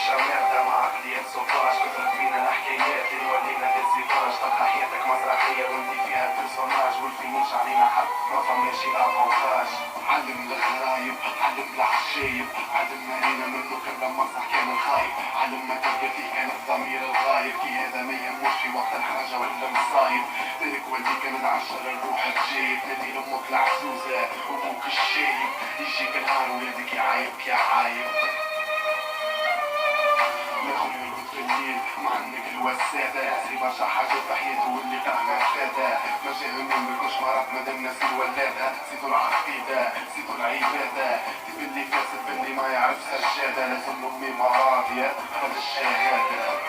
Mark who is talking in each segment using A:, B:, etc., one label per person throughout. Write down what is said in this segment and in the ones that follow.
A: عايشة مردة مع عقليات سوفاج، كترت فينا الحكايات اللي ولينا بالزيفاج. تبقى حياتك مسرحية وانتي فيها بيرسوناج، والفينيش علينا حد ما فماشي افونتاج. علم الغرايب، علم العشايب، علم مرينا منه كل لما صح كان الخايب. علم ما تلقى فيه كان الضمير الغايب، كي هذا ما يهموش في وقت الحاجة ولا مصايب. تارك والديك من عشر الروح الجايب، نادي لامك العزوزة وابوك الشايب. يجيك النهار ولادك يعايبك يا عايب. يدخل يرقد في الليل مع النك الوسادة، يعسري برشا حاجات في حياته واللي قاعنا فادة. ما جا النوم بالكشمرات مادام ناس الولادة، زيدو العقيدة زيدو العبادة. تبلي فاسد باللي ما يعرف سجادة، لازم امي مراضية تقبل الشهادة.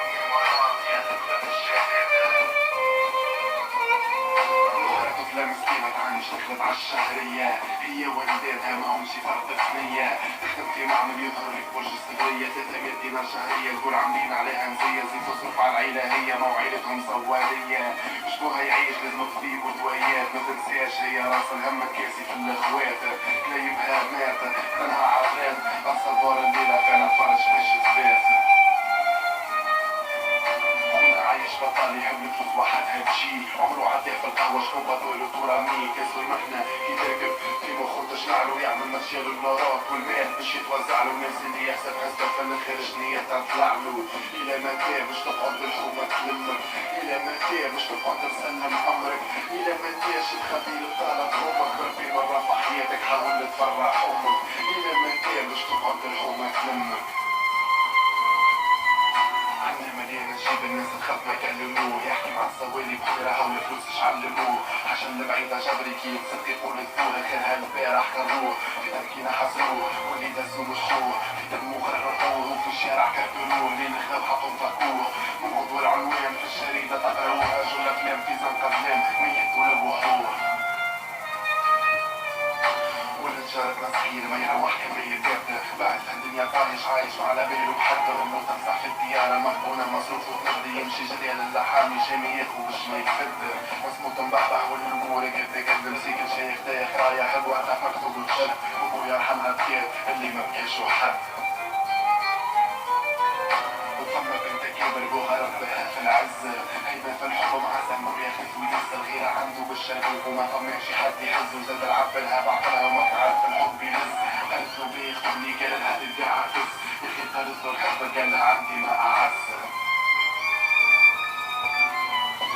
A: طفلة مسكينة تعاني اشتغلت عالشهرية، هي والداتها ماهمشي فرد ثنية. تخدم في معمل يظهر لك برج الصدرية، 300 دينار شهرية تقول عاملين عليها مزية. زي تصرف على العيلة هي موعيلتهم سوارية، مشبوها يعيش لازم طبيب ودويات. ما تنساش هي راس الهم كاسي في الاخوات، كليبها مات كانها عرات. الصبار الليلة كان فرش باش تبات. عايش بطال يحب الفلوس وحدها تجي، عمره عدى في القهوة شكون بطول وتورامي. كاسو المحنة يتركب في مخو تشنعلو، يعمل مشيال النارات والمال باش يتوزعلو. الناس اللي يحسب حسبة في الاخر جنية تطلعلو. إلى متى باش تقعد الحومة تلمك؟ إلى متى باش تقعد تسلم أمرك؟ إلى متى تخبي لطالب أمك؟ ربي مرة في حياتك حاول تفرح أمك. إلى متى باش تقعد الحومة تلمك؟ عنا مليانة جيب الناس تخاف ما يكلموه، يحكي مع الصوالي بحيرة هول الفلوس اش علموه. عشان البعيدة جبري كي يتصدق يقول الثورة خيرها البارح كروه. في تمكينة حصروه واللي دزو مشوه، في دمو غرقوه وفي الشارع كرتلوه. لين خذ حطهم فكوه من غدوة العنوان في الجريدة تقراوها. جل افلام في زنقة ظلام ميت ولا بوحوه. ولا جارتنا صغير ما يروح كما يدابنا، بعد الدنيا طايش عايش وعلى باله بحده. امه تمسح في الديار المغبونة مصروف وتغدي، يمشي جري للحامي جامي ياخو باش ما يتفد. مسموط مبحبح والامور قد قد مسيكن شيخ دايخ رايح بوقتها مكتوب الخد. وابويا يرحمها بكير اللي ما بكاش حد. وفما بنت كبر بوها ربها في العزة، هيبة في الحب معزة مر ياخذ وينسى الغيرة عنده بالشرق. وما فماش حد يحز وزاد العبلها بعقلها وما تعرف الحب يهز. قالت له بيه خذني قال لها تبقى عكس، يا اخي قالت له الحب قال لها عندي ما اعز.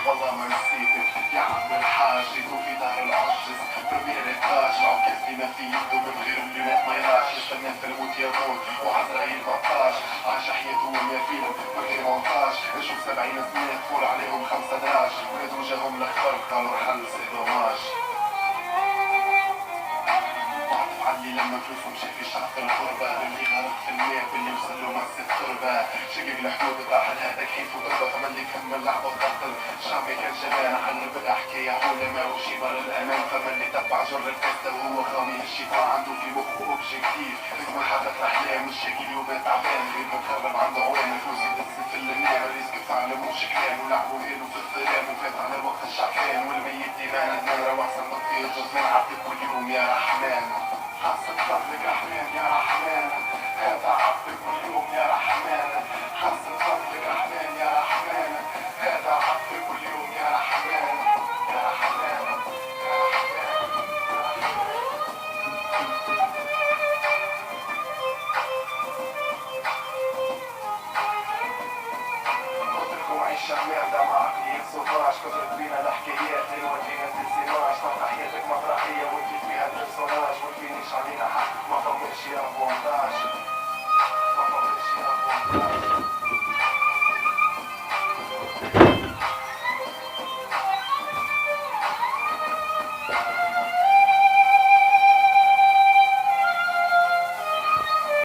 A: والله ما نسيتك يا عم الحاج، جيتو في دار العجز برمير التاج. العكاز لما في يده من غير اللي ما يراش، يستنى في الموت يموت وعزرايل بطاش. عاش حياته وما فيلم من غير مونتاج، نشوف 70 سنة تفول عليهم 5 دراج. ولادو جاهم الخبر قالوا حل سي دوماج. علي لما فلوسهم شاف شرف الغربة، اللي غرق في الماء واللي وصلوا مس التربة. شقق الحدود طاح لهذا كيف وضربة، فما اللي كمل لحظة وقتل. شعبي كان جبان حل بالحكاية حول ما وشي بر الأمان. فما اللي تبع جر الكاسة وهو خامي الشيطان عنده في مخه اوبجيكتيف. اسمه حدث الأحلام الشاكي اليوم تعبان غير متخرب عنده عوام. الفلوس يدس في النار الريسك فعل مش كلام، ولعبوا غيره في الظلام وفات على وقت الشعفان. والميت ديمان النار واحسن تطير جزمان عبد كل يوم يا رحمن. حسن فضلك رحمن يا رحمن، هذا عبدك كل يوم يا رحمن. حسن فضلك رحمن يا رحمن، هذا عبدك كل يوم يا رحمن. يا رحمن يا رحمن. اتركوا عيش مردة مع عقلية سوفاج، كترت بينا الحكايات اللي ودينا